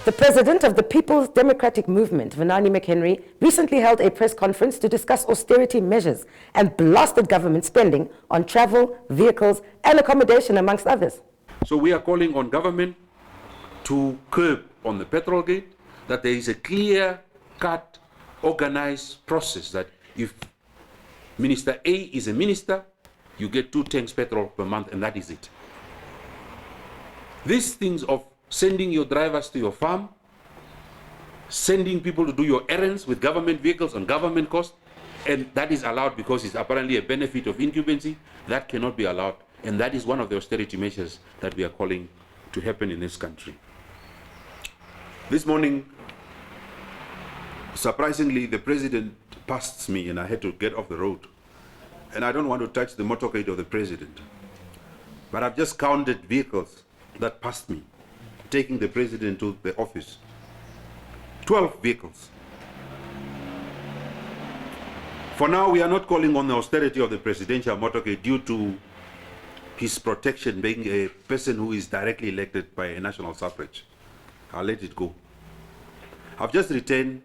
The president of the People's Democratic Movement, Venaani McHenry, recently held a press conference to discuss austerity measures and blasted government spending on travel, vehicles, and accommodation, amongst others. So we are calling on government to curb on the petrol gate, that there is a clear-cut, organized process that if Minister A is a minister, you get 2 tanks petrol per month, and that is it. These things of sending your drivers to your farm, sending people to do your errands with government vehicles on government cost, and that is allowed because it's apparently a benefit of incumbency, that cannot be allowed. And that is one of the austerity measures that we are calling to happen in this country. This morning, surprisingly, the president passed me and I had to get off the road. And I don't want to touch the motorcade of the president, but I've just counted vehicles that passed me, taking the president to the office. 12 vehicles. For now, we are not calling on the austerity of the presidential motorcade due to his protection being a person who is directly elected by a national suffrage. I'll let it go. I've just returned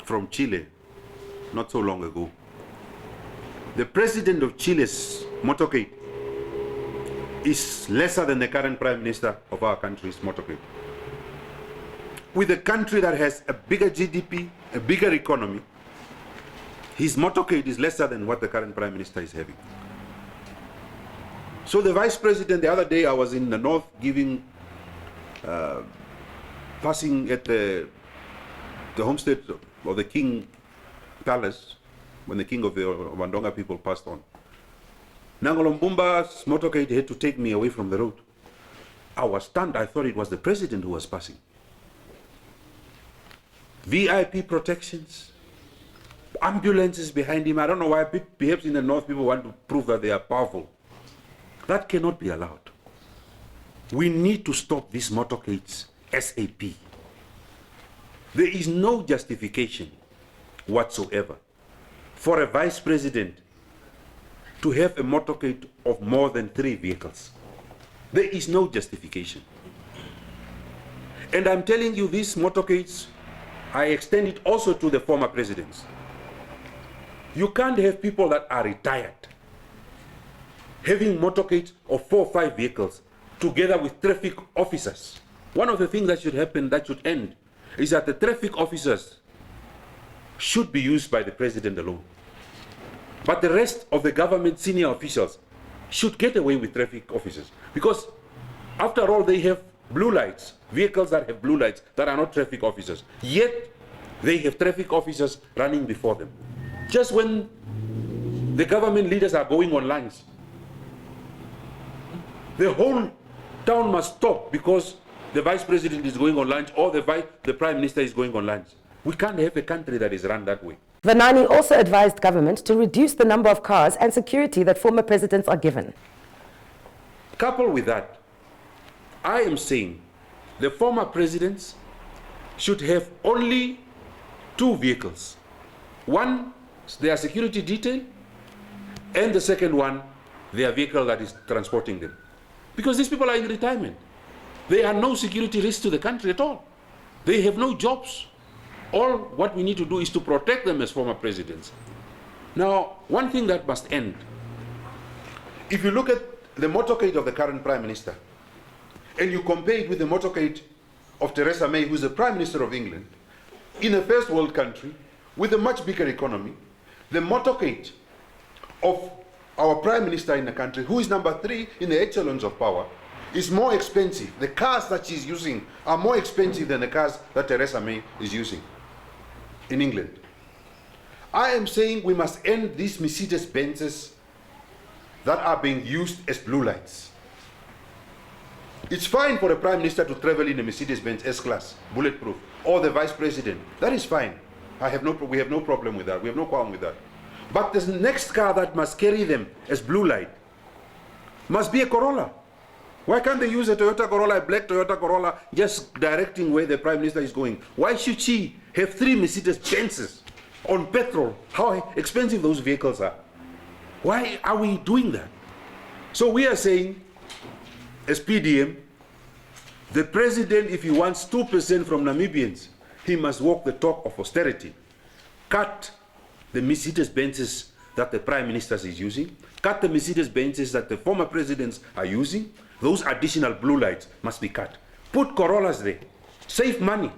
from Chile not so long ago. The president of Chile's motorcade is lesser than the current prime minister of our country's motorcade. With a country that has a bigger GDP, a bigger economy, his motorcade is lesser than what the current prime minister is having. So the vice president, the other day I was in the north giving, passing at the homestead of the King Palace when the king of the Wandonga people passed on. Nangolombumba's motorcade had to take me away from the road. I was stunned. I thought it was the president who was passing. VIP protections, ambulances behind him. I don't know why, perhaps in the north people want to prove that they are powerful. That cannot be allowed. We need to stop these motorcades ASAP. There is no justification whatsoever for a vice president to have a motorcade of more than 3 vehicles. There is no justification. And I'm telling you, these motorcades, I extend it also to the former presidents. You can't have people that are retired having motorcades of 4 or 5 vehicles together with traffic officers. One of the things that should happen, that should end, is that the traffic officers should be used by the president alone. But the rest of the government senior officials should get away with traffic officers. Because after all, they have blue lights, vehicles that have blue lights that are not traffic officers. Yet, they have traffic officers running before them. Just when the government leaders are going on lines, the whole town must stop because the vice president is going on lunch or the prime minister is going on lunch. We can't have a country that is run that way. Venaani also advised government to reduce the number of cars and security that former presidents are given. Coupled with that, I am saying the former presidents should have only 2 vehicles. One, their security detail, and the second one, their vehicle that is transporting them. Because these people are in retirement. They are no security risk to the country at all. They have no jobs. All what we need to do is to protect them as former presidents. Now, one thing that must end, if you look at the motorcade of the current prime minister, and you compare it with the motorcade of Theresa May, who is the prime minister of England, in a first world country, with a much bigger economy, the motorcade of our prime minister in the country, who is number 3 in the echelons of power, is more expensive. The cars that she's using are more expensive than the cars that Theresa May is using in England. I am saying we must end these Mercedes-Benzes that are being used as blue lights. It's fine for the prime minister to travel in a Mercedes-Benz S-Class, bulletproof, or the vice president. That is fine. We have no problem with that. We have no problem with that. But the next car that must carry them as blue light must be a Corolla. Why can't they use a Toyota Corolla, a black Toyota Corolla, just directing where the prime minister is going? Why should she have 3 Mercedes-Benzes on petrol? How expensive those vehicles are. Why are we doing that? So we are saying, as PDM, The president, if he wants 2% from Namibians, he must walk the talk of austerity. Cut the Mercedes-Benzes that the prime minister is using. Cut the Mercedes-Benzes that the former presidents are using. Those additional blue lights must be cut. Put Corollas there. Save money.